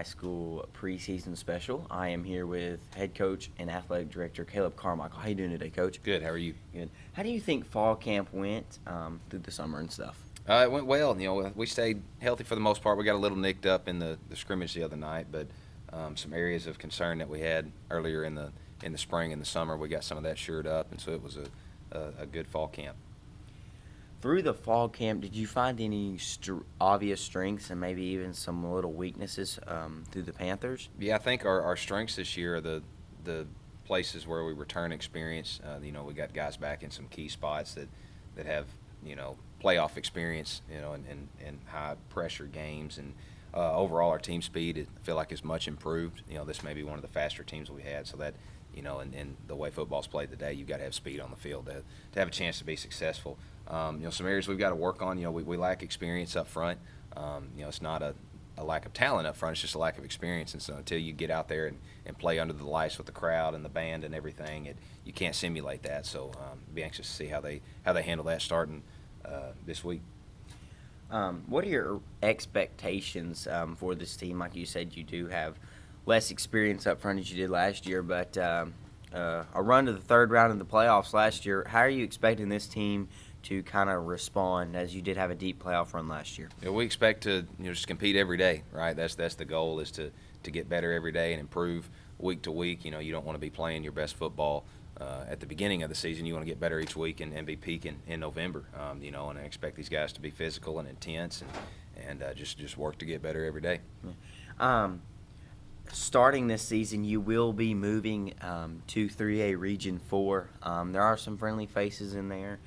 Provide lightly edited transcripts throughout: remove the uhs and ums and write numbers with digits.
school preseason special. I am here with head coach and athletic director Coach Carmikle. How you doing today, Coach? Good. How are you? Good. How do you think fall camp went through the summer and stuff? It went well. We stayed healthy for the most part. We got a little nicked up in the scrimmage the other night, but some areas of concern that we had earlier in the spring and the summer, we got some of that shored up, and so it was a good fall camp. Through the fall camp, did you find any obvious strengths and maybe even some little weaknesses through the Panthers? Yeah, I think our strengths this year are the places where we return experience. We got guys back in some key spots that have playoff experience, and high pressure games, and overall our team speed I feel like is much improved. This may be one of the faster teams we had, so that and the way football's played today, you've got to have speed on the field to have a chance to be successful. Some areas we've got to work on. We lack experience up front. It's not a lack of talent up front. It's just a lack of experience. And so until you get out there and play under the lights with the crowd and the band and everything, you can't simulate that. So be anxious to see how they handle that starting this week. What are your expectations for this team? Like you said, you do have less experience up front as you did last year, but a run to the third round of the playoffs last year. How are you expecting this team to kind of respond, as you did have a deep playoff run last year? We expect to just compete every day, right? That's the goal, is to get better every day and improve week to week. You don't want to be playing your best football at the beginning of the season. You want to get better each week and be peaking in November. And I expect these guys to be physical and intense and just work to get better every day. Starting this season, you will be moving to 3A Region 4. There are some friendly faces in there,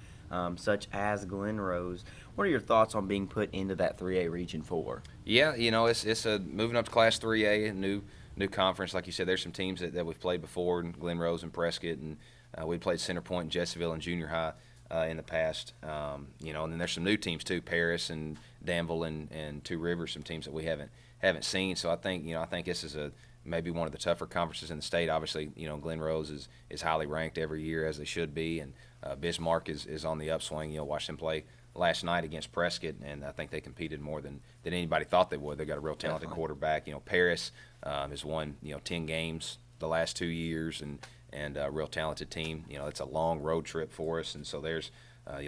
such as Glen Rose. What are your thoughts on being put into that 3A Region 4? Yeah, it's a moving up to Class 3A, a new conference. Like you said, there's some teams that we've played before, and Glen Rose and Prescott, and we played Center Point and Jesseville in junior high in the past. And then there's some new teams too, Paris and Danville and Two Rivers, some teams that we haven't seen. So I think this is maybe one of the tougher conferences in the state. Obviously, Glen Rose is highly ranked every year, as they should be, and Bismarck is on the upswing. Watched them play last night against Prescott, and I think they competed more than anybody thought they would. They got a real talented quarterback. Paris has won 10 games the last 2 years, and a real talented team. It's a long road trip for us, and so there's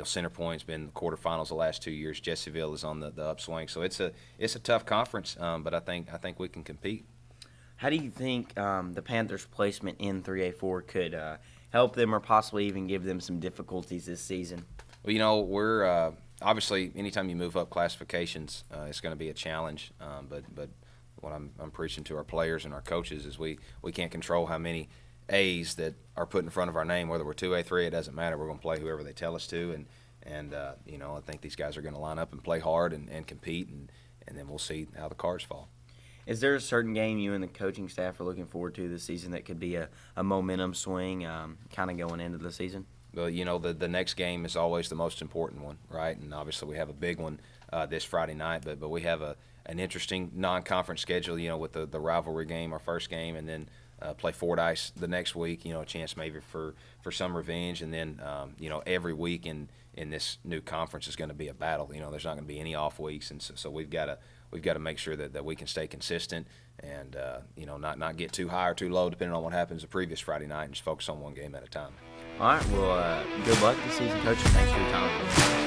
Center Point's been in the quarterfinals the last 2 years. Jesseville is on the upswing, so it's a tough conference, but I think we can compete. How do you think the Panthers' placement in 3A4 could help them, or possibly even give them some difficulties this season? Well, we're obviously, anytime you move up classifications, it's going to be a challenge. But what I'm preaching to our players and our coaches is we can't control how many A's that are put in front of our name. Whether we're 2A, 3A, it doesn't matter. We're going to play whoever they tell us to, and I think these guys are going to line up and play hard and compete, and then we'll see how the cards fall. Is there a certain game you and the coaching staff are looking forward to this season that could be a momentum swing kind of going into the season? Well, the next game is always the most important one, right? And obviously we have a big one this Friday night, but we have an interesting non-conference schedule, with the rivalry game, our first game, and then play Fordyce the next week, a chance maybe for some revenge. And then, every week in this new conference is going to be a battle. There's not going to be any off weeks, and so we've got to make sure that we can stay consistent and, not get too high or too low depending on what happens the previous Friday night, and just focus on one game at a time. All right, well, good luck this season, Coach. Thanks for your time.